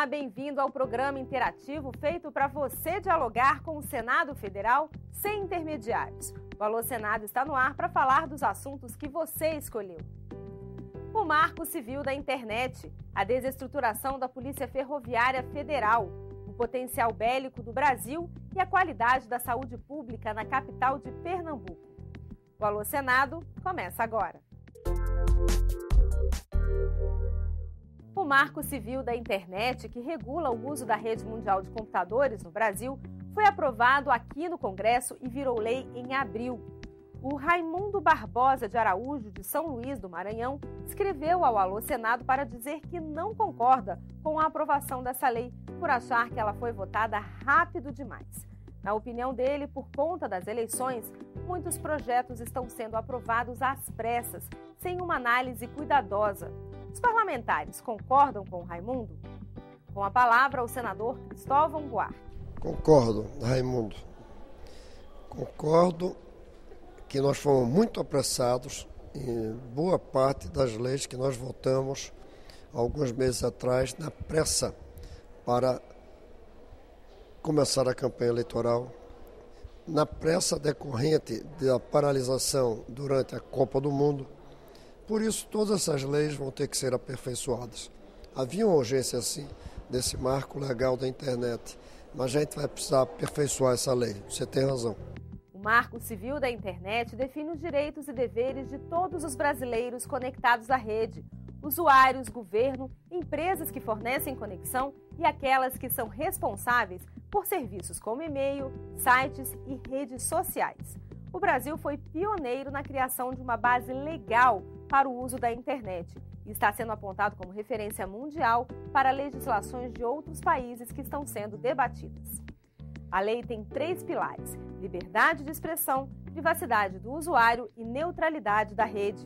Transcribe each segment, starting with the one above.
bem-vindo ao programa interativo feito para você dialogar com o Senado Federal sem intermediários. O Alô Senado está no ar para falar dos assuntos que você escolheu. O Marco Civil da Internet, a desestruturação da Polícia Ferroviária Federal, o potencial bélico do Brasil e a qualidade da saúde pública na capital de Pernambuco. O Alô Senado começa agora. O Marco Civil da Internet, que regula o uso da rede mundial de computadores no Brasil, foi aprovado aqui no Congresso e virou lei em abril. O Raimundo Barbosa de Araújo, de São Luís do Maranhão, escreveu ao Alô Senado para dizer que não concorda com a aprovação dessa lei, por achar que ela foi votada rápido demais. Na opinião dele, por conta das eleições, muitos projetos estão sendo aprovados às pressas, sem uma análise cuidadosa. Os parlamentares concordam com o Raimundo? Com a palavra, o senador Cristóvão Buarque. Concordo, Raimundo. Concordo que nós fomos muito apressados em boa parte das leis que nós votamos alguns meses atrás, na pressa para começar a campanha eleitoral, na pressa decorrente da paralisação durante a Copa do Mundo. Por isso, todas essas leis vão ter que ser aperfeiçoadas. Havia uma urgência, sim, desse marco legal da internet, mas a gente vai precisar aperfeiçoar essa lei. Você tem razão. O Marco Civil da Internet define os direitos e deveres de todos os brasileiros conectados à rede, usuários, governo, empresas que fornecem conexão e aquelas que são responsáveis por serviços como e-mail, sites e redes sociais. O Brasil foi pioneiro na criação de uma base legal para o uso da internet e está sendo apontado como referência mundial para legislações de outros países que estão sendo debatidas. A lei tem 3 pilares: liberdade de expressão, privacidade do usuário e neutralidade da rede.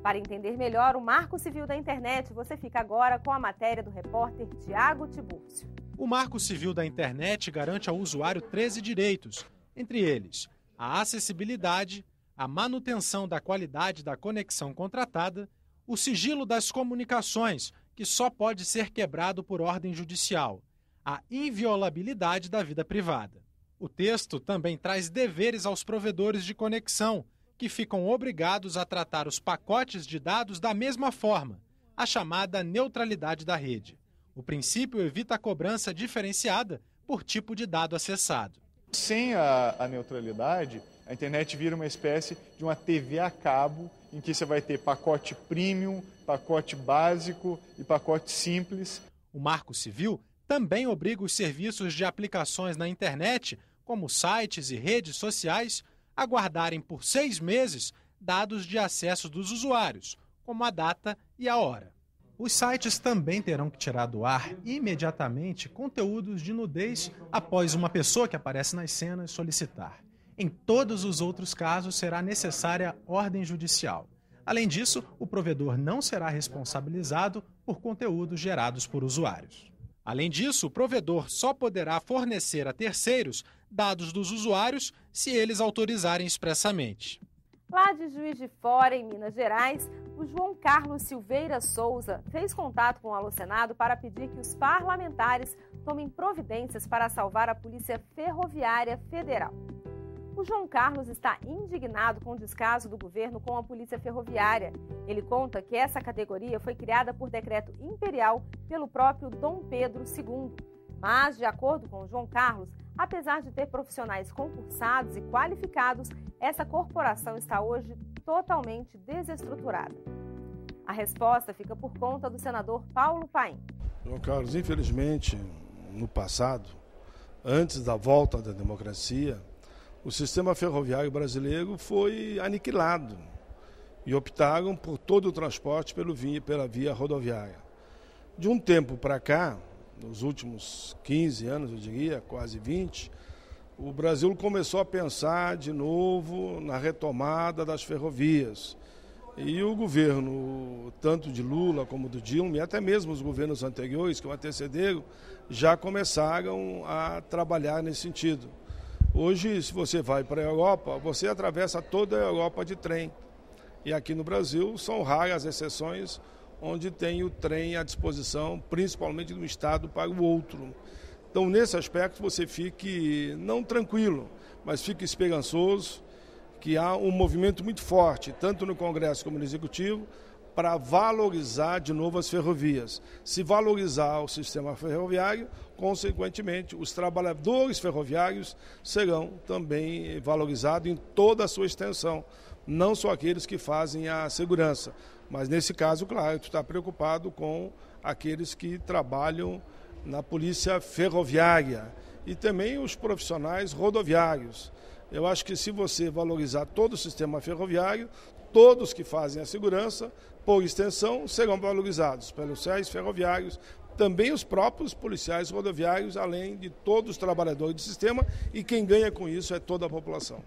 Para entender melhor o Marco Civil da Internet, você fica agora com a matéria do repórter Tiago Tibúrcio. O Marco Civil da Internet garante ao usuário 13 direitos, entre eles a acessibilidade, a manutenção da qualidade da conexão contratada, o sigilo das comunicações, que só pode ser quebrado por ordem judicial, a inviolabilidade da vida privada. O texto também traz deveres aos provedores de conexão, que ficam obrigados a tratar os pacotes de dados da mesma forma, a chamada neutralidade da rede. O princípio evita a cobrança diferenciada por tipo de dado acessado. Sem a neutralidade, a internet vira uma espécie de uma TV a cabo, em que você vai ter pacote premium, pacote básico e pacote simples. O Marco Civil também obriga os serviços de aplicações na internet, como sites e redes sociais, a guardarem por 6 meses dados de acesso dos usuários, como a data e a hora. Os sites também terão que tirar do ar imediatamente conteúdos de nudez após uma pessoa que aparece nas cenas solicitar. Em todos os outros casos, será necessária ordem judicial. Além disso, o provedor não será responsabilizado por conteúdos gerados por usuários. Além disso, o provedor só poderá fornecer a terceiros dados dos usuários se eles autorizarem expressamente. Lá de Juiz de Fora, em Minas Gerais, o João Carlos Silveira Souza fez contato com o Alô Senado para pedir que os parlamentares tomem providências para salvar a Polícia Ferroviária Federal. O João Carlos está indignado com o descaso do governo com a Polícia Ferroviária. Ele conta que essa categoria foi criada por decreto imperial pelo próprio Dom Pedro II. Mas, de acordo com o João Carlos, apesar de ter profissionais concursados e qualificados, essa corporação está hoje totalmente desestruturada. A resposta fica por conta do senador Paulo Paim. João Carlos, infelizmente, no passado, antes da volta da democracia, o sistema ferroviário brasileiro foi aniquilado e optaram por todo o transporte pela via rodoviária. De um tempo para cá, nos últimos 15 anos, eu diria, quase 20, o Brasil começou a pensar de novo na retomada das ferrovias. E o governo, tanto de Lula como do Dilma, e até mesmo os governos anteriores que o antecederam, já começaram a trabalhar nesse sentido. Hoje, se você vai para a Europa, você atravessa toda a Europa de trem. E aqui no Brasil são raras as exceções onde tem o trem à disposição, principalmente de um estado para o outro. Então, nesse aspecto, você fique não tranquilo, mas fique esperançoso que há um movimento muito forte, tanto no Congresso como no Executivo, para valorizar de novo as ferrovias. Se valorizar o sistema ferroviário, consequentemente, os trabalhadores ferroviários serão também valorizados em toda a sua extensão, não só aqueles que fazem a segurança. Mas, nesse caso, claro, tu está preocupado com aqueles que trabalham na polícia ferroviária e também os profissionais rodoviários. Eu acho que se você valorizar todo o sistema ferroviário, todos que fazem a segurança, por extensão, serão valorizados pelos policiais ferroviários, também os próprios policiais rodoviários, além de todos os trabalhadores do sistema, e quem ganha com isso é toda a população.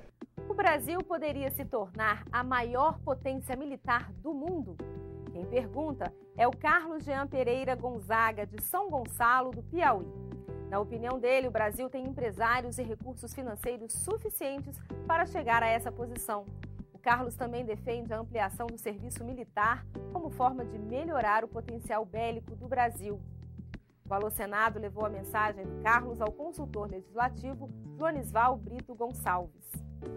O Brasil poderia se tornar a maior potência militar do mundo? Quem pergunta é o Carlos Jean Pereira Gonzaga, de São Gonçalo, do Piauí. Na opinião dele, o Brasil tem empresários e recursos financeiros suficientes para chegar a essa posição. O Carlos também defende a ampliação do serviço militar como forma de melhorar o potencial bélico do Brasil. O Alô Senado levou a mensagem do Carlos ao consultor legislativo Joanisval Brito Gonçalves.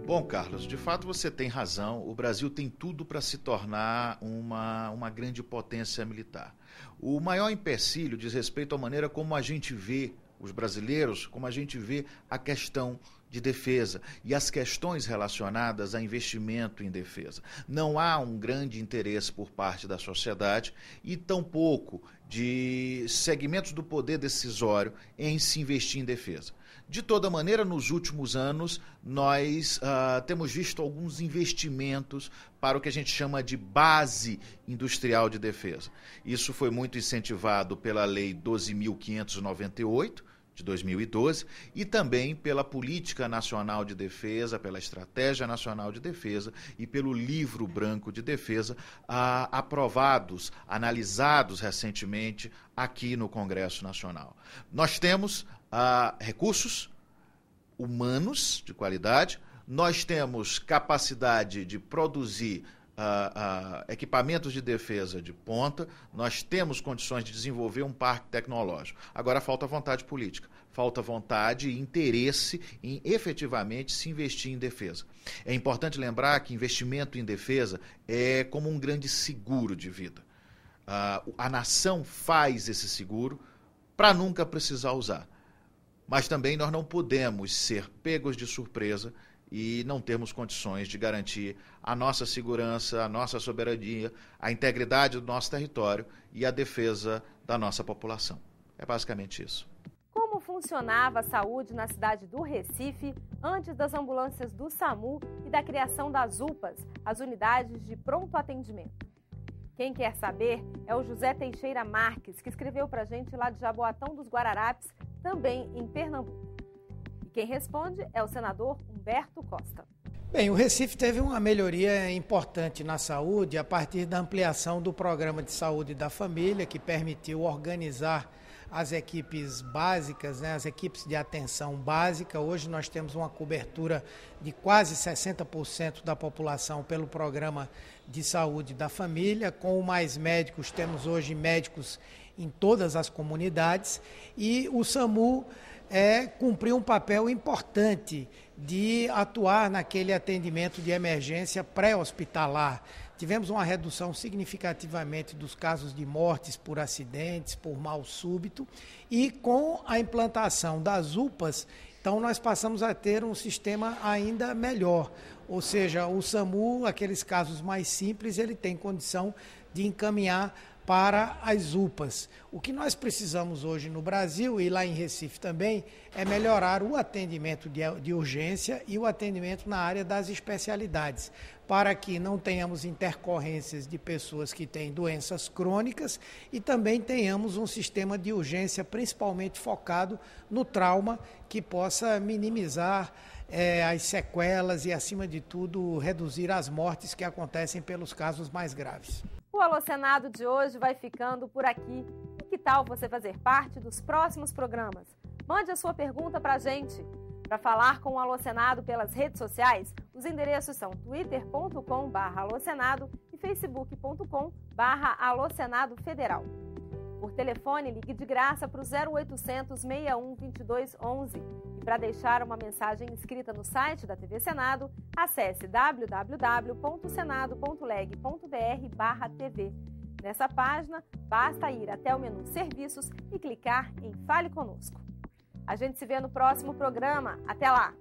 Bom, Carlos, de fato você tem razão. O Brasil tem tudo para se tornar uma grande potência militar. O maior empecilho diz respeito à maneira como a gente vê os brasileiros, como a gente vê a questão de defesa e as questões relacionadas a investimento em defesa. Não há um grande interesse por parte da sociedade e tampouco de segmentos do poder decisório em se investir em defesa. De toda maneira, nos últimos anos, nós temos visto alguns investimentos para o que a gente chama de base industrial de defesa. Isso foi muito incentivado pela Lei 12.598, de 2012, e também pela Política Nacional de Defesa, pela Estratégia Nacional de Defesa e pelo Livro Branco de Defesa, aprovados, analisados recentemente aqui no Congresso Nacional. Nós temos recursos humanos de qualidade, nós temos capacidade de produzir equipamentos de defesa de ponta, nós temos condições de desenvolver um parque tecnológico. Agora falta vontade política, falta vontade e interesse em efetivamente se investir em defesa. É importante lembrar que investimento em defesa é como um grande seguro de vida. A nação faz esse seguro para nunca precisar usar. Mas também nós não podemos ser pegos de surpresa e não termos condições de garantir a nossa segurança, a nossa soberania, a integridade do nosso território e a defesa da nossa população. É basicamente isso. Como funcionava a saúde na cidade do Recife antes das ambulâncias do SAMU e da criação das UPAs, as unidades de pronto atendimento? Quem quer saber é o José Teixeira Marques, que escreveu para a gente lá de Jaboatão dos Guararapes, também em Pernambuco. E quem responde é o senador Humberto Costa. Bem, o Recife teve uma melhoria importante na saúde a partir da ampliação do Programa de Saúde da Família, que permitiu organizar as equipes básicas, as equipes de atenção básica. Hoje nós temos uma cobertura de quase 60% da população pelo Programa de Saúde da Família. Com o Mais Médicos, temos hoje médicos em todas as comunidades e o SAMU cumpriu um papel importante de atuar naquele atendimento de emergência pré-hospitalar. Tivemos uma redução significativamente dos casos de mortes por acidentes, por mal súbito, e com a implantação das UPAs, então nós passamos a ter um sistema ainda melhor. Ou seja, o SAMU, aqueles casos mais simples, ele tem condição de encaminhar para as UPAs. O que nós precisamos hoje no Brasil e lá em Recife também é melhorar o atendimento de urgência e o atendimento na área das especialidades, para que não tenhamos intercorrências de pessoas que têm doenças crônicas e também tenhamos um sistema de urgência principalmente focado no trauma, que possa minimizar as sequelas e, acima de tudo, reduzir as mortes que acontecem pelos casos mais graves. O Alô Senado de hoje vai ficando por aqui. E que tal você fazer parte dos próximos programas? Mande a sua pergunta para a gente. Para falar com o Alô Senado pelas redes sociais, os endereços são twitter.com/alosenado e facebook.com/alô Alô Senado Federal. Por telefone, ligue de graça para o 0800 61 22 11. E para deixar uma mensagem escrita no site da TV Senado, acesse www.senado.leg.br/TV. Nessa página, basta ir até o menu Serviços e clicar em Fale Conosco. A gente se vê no próximo programa. Até lá!